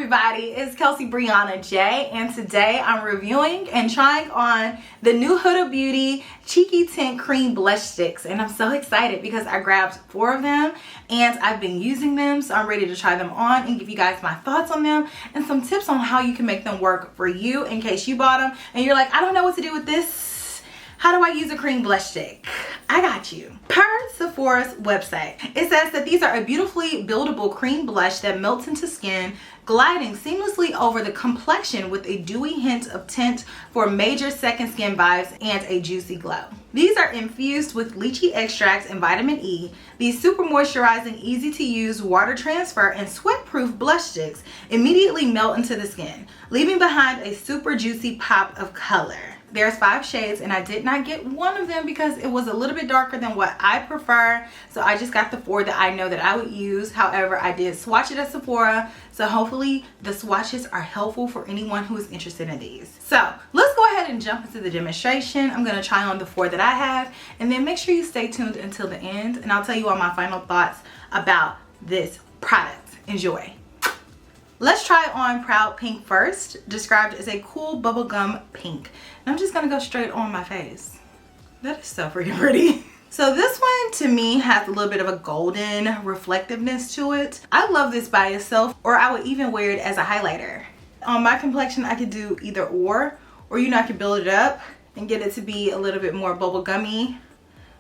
everybody, it's Kelsee Briana J, and today I'm reviewing and trying on the new Huda Beauty Cheeky Tint Cream Blush Sticks, and I'm so excited because I grabbed 4 of them and I've been using them, so I'm ready to try them on and give you guys my thoughts on them and some tips on how you can make them work for you in case you bought them and you're like, I don't know what to do with this. How do I use a cream blush stick? I got you. Per Sephora's website, it says that these are a beautifully buildable cream blush that melts into skin, gliding seamlessly over the complexion with a dewy hint of tint for major second skin vibes and a juicy glow. These are infused with lychee extracts and vitamin E. These super moisturizing, easy to use, water transfer, and sweat proof blush sticks immediately melt into the skin, leaving behind a super juicy pop of color. There's 5 shades and I did not get one of them because it was a little bit darker than what I prefer. So I just got the 4 that I know that I would use. However, I did swatch it at Sephora. So hopefully the swatches are helpful for anyone who is interested in these. So let's go ahead and jump into the demonstration. I'm going to try on the 4 that I have and then make sure you stay tuned until the end and I'll tell you all my final thoughts about this product. Enjoy. Let's try on Proud Pink first, described as a cool bubblegum pink. And I'm just gonna go straight on my face. That is so freaking pretty. So this one to me has a little bit of a golden reflectiveness to it. I love this by itself, or I would even wear it as a highlighter. On my complexion, I could do either or you know, I could build it up and get it to be a little bit more bubblegummy.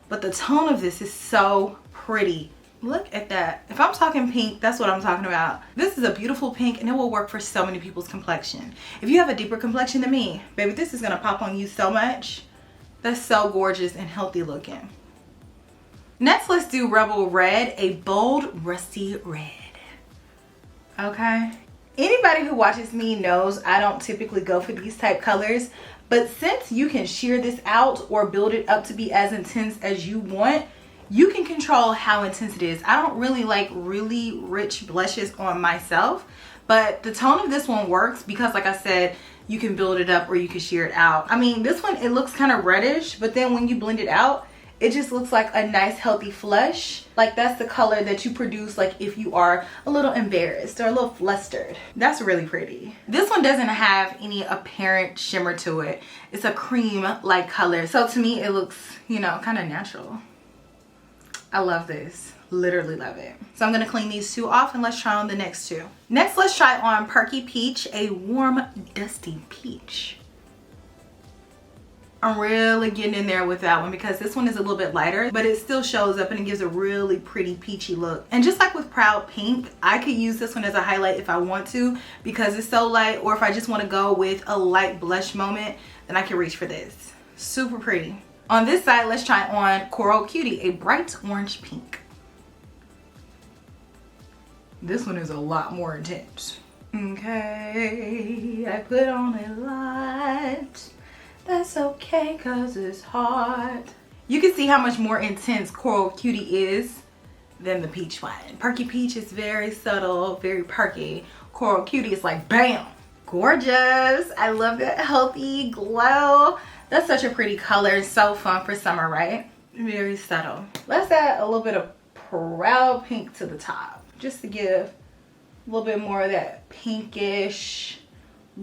But the tone of this is so pretty. Look at that. If I'm talking pink, that's what I'm talking about. This is a beautiful pink and it will work for so many people's complexion. If you have a deeper complexion than me, baby, this is gonna pop on you so much. That's so gorgeous and healthy looking. Next, let's do Rubble Red, a bold, rusty red. Okay. Anybody who watches me knows I don't typically go for these type colors, but since you can sheer this out or build it up to be as intense as you want, you can control how intense it is. I don't really like really rich blushes on myself, but the tone of this one works because, like I said, you can build it up or you can sheer it out. I mean, this one, it looks kind of reddish, but then when you blend it out, it just looks like a nice healthy flush. Like that's the color that you produce like if you are a little embarrassed or a little flustered. That's really pretty. This one doesn't have any apparent shimmer to it. It's a cream like color. So to me, it looks, you know, kind of natural. I love this, literally love it. So I'm gonna clean these 2 off and let's try on the next 2. Next, let's try on Perky Peach, a warm, dusty peach. I'm really getting in there with that one because this one is a little bit lighter, but it still shows up and it gives a really pretty peachy look. And just like with Proud Pink, I could use this one as a highlight if I want to because it's so light, or if I just wanna go with a light blush moment, then I can reach for this. Super pretty. On this side, let's try on Coral Cutie, a bright orange pink. This one is a lot more intense. Okay, I put on a lot. That's okay, cause it's hot. You can see how much more intense Coral Cutie is than the peach one. Perky Peach is very subtle, very perky. Coral Cutie is like bam. Gorgeous. I love that healthy glow. That's such a pretty color. So fun for summer, right? Very subtle. Let's add a little bit of Proud Pink to the top, just to give a little bit more of that pinkish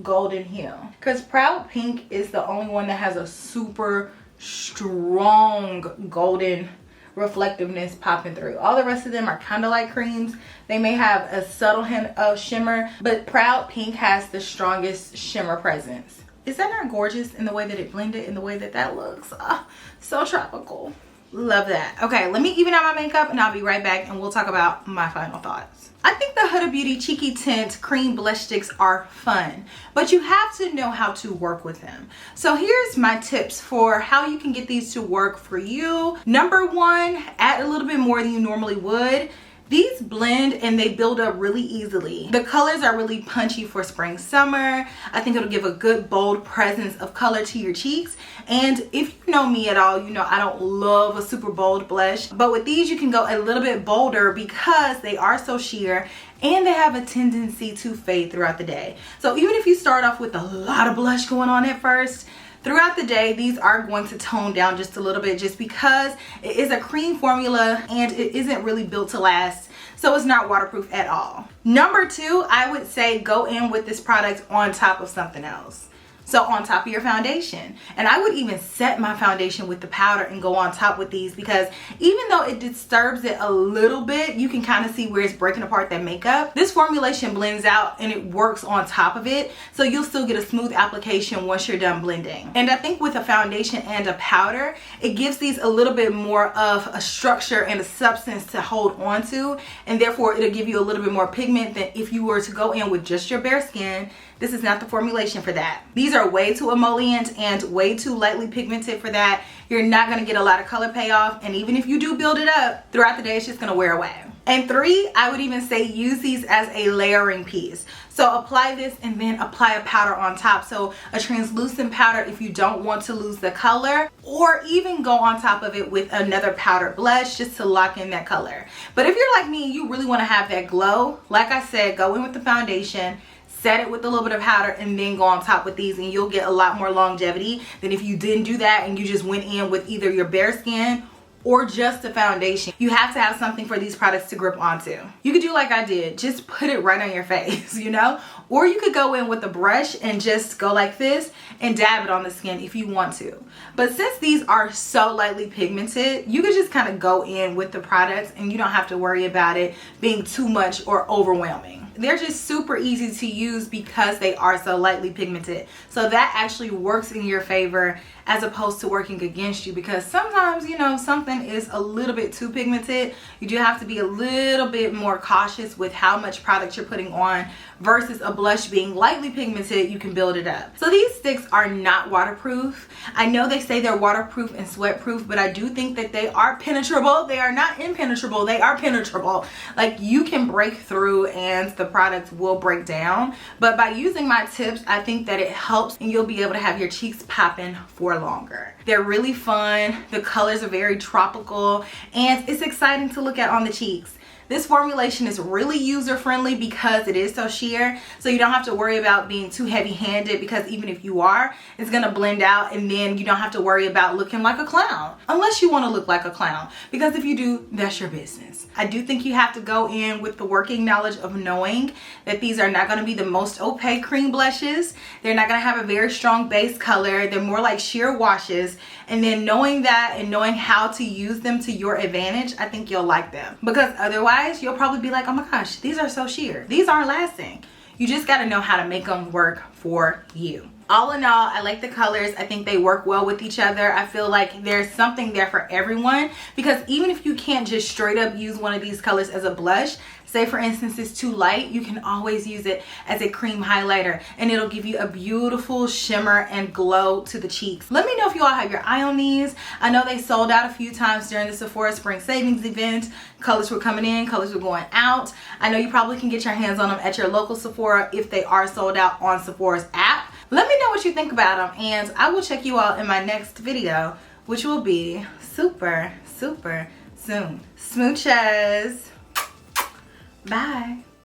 golden hue. Because Proud Pink is the only one that has a super strong golden reflectiveness popping through. All the rest of them are kind of like creams. They may have a subtle hint of shimmer, but Proud Pink has the strongest shimmer presence. Is that not gorgeous in the way that it blended, in the way that that looks? Oh, so tropical. Love that. Okay, let me even out my makeup and I'll be right back and we'll talk about my final thoughts. I think the Huda Beauty Cheeky Tint Cream Blush Sticks are fun, but you have to know how to work with them. So here's my tips for how you can get these to work for you. Number 1, add a little bit more than you normally would. These blend and they build up really easily. The colors are really punchy for spring, summer. I think it'll give a good bold presence of color to your cheeks. And if you know me at all, you know I don't love a super bold blush. But with these, you can go a little bit bolder because they are so sheer and they have a tendency to fade throughout the day. So even if you start off with a lot of blush going on at first, throughout the day, these are going to tone down just a little bit just because it is a cream formula and it isn't really built to last. so it's not waterproof at all. Number 2, I would say go in with this product on top of something else. So on top of your foundation. And I would even set my foundation with the powder and go on top with these, because even though it disturbs it a little bit, you can kind of see where it's breaking apart that makeup. This formulation blends out and it works on top of it. So you'll still get a smooth application once you're done blending. And I think with a foundation and a powder, it gives these a little bit more of a structure and a substance to hold on to. And therefore it'll give you a little bit more pigment than if you were to go in with just your bare skin. This is not the formulation for that. These are way too emollient and way too lightly pigmented for that. You're not gonna get a lot of color payoff, and even if you do build it up, throughout the day it's just gonna wear away. And 3, I would even say use these as a layering piece. So apply this and then apply a powder on top. So a translucent powder if you don't want to lose the color, or even go on top of it with another powder blush just to lock in that color. But if you're like me and you really wanna have that glow, like I said, go in with the foundation, set it with a little bit of powder, and then go on top with these, and you'll get a lot more longevity than if you didn't do that and you just went in with either your bare skin or just a foundation. You have to have something for these products to grip onto. You could do like I did, just put it right on your face, you know? Or you could go in with a brush and just go like this and dab it on the skin if you want to. But since these are so lightly pigmented, you could just kind of go in with the products and you don't have to worry about it being too much or overwhelming. They're just super easy to use because they are so lightly pigmented. So that actually works in your favor as opposed to working against you, because sometimes, you know, something is a little bit too pigmented. You do have to be a little bit more cautious with how much product you're putting on, versus a blush being lightly pigmented, you can build it up. So these sticks are not waterproof. I know they say they're waterproof and sweat proof, but I do think that they are penetrable. They are not impenetrable, they are penetrable. Like, you can break through and the product will break down. But by using my tips, I think that it helps, and you'll be able to have your cheeks popping for longer. They're really fun. The colors are very tropical, and it's exciting to look at on the cheeks. This formulation is really user friendly because it is so sheer, so you don't have to worry about being too heavy handed, because even if you are, it's gonna blend out, and then you don't have to worry about looking like a clown, unless you want to look like a clown, because if you do, that's your business. I do think you have to go in with the working knowledge of knowing that these are not going to be the most opaque cream blushes. They're not going to have a very strong base color. They're more like sheer washes. And then knowing that and knowing how to use them to your advantage, I think you'll like them. Because otherwise, you'll probably be like, oh my gosh, these are so sheer. These aren't lasting. You just got to know how to make them work for you. All in all, I like the colors. I think they work well with each other. I feel like there's something there for everyone, because even if you can't just straight up use one of these colors as a blush, say for instance it's too light, you can always use it as a cream highlighter, and it'll give you a beautiful shimmer and glow to the cheeks. Let me know if you all have your eye on these. I know they sold out a few times during the Sephora Spring Savings event. Colors were coming in, colors were going out. I know you probably can get your hands on them at your local Sephora if they are sold out on Sephora's app. Let me know what you think about them, and I will check you all in my next video, which will be super soon. Smooches. Bye.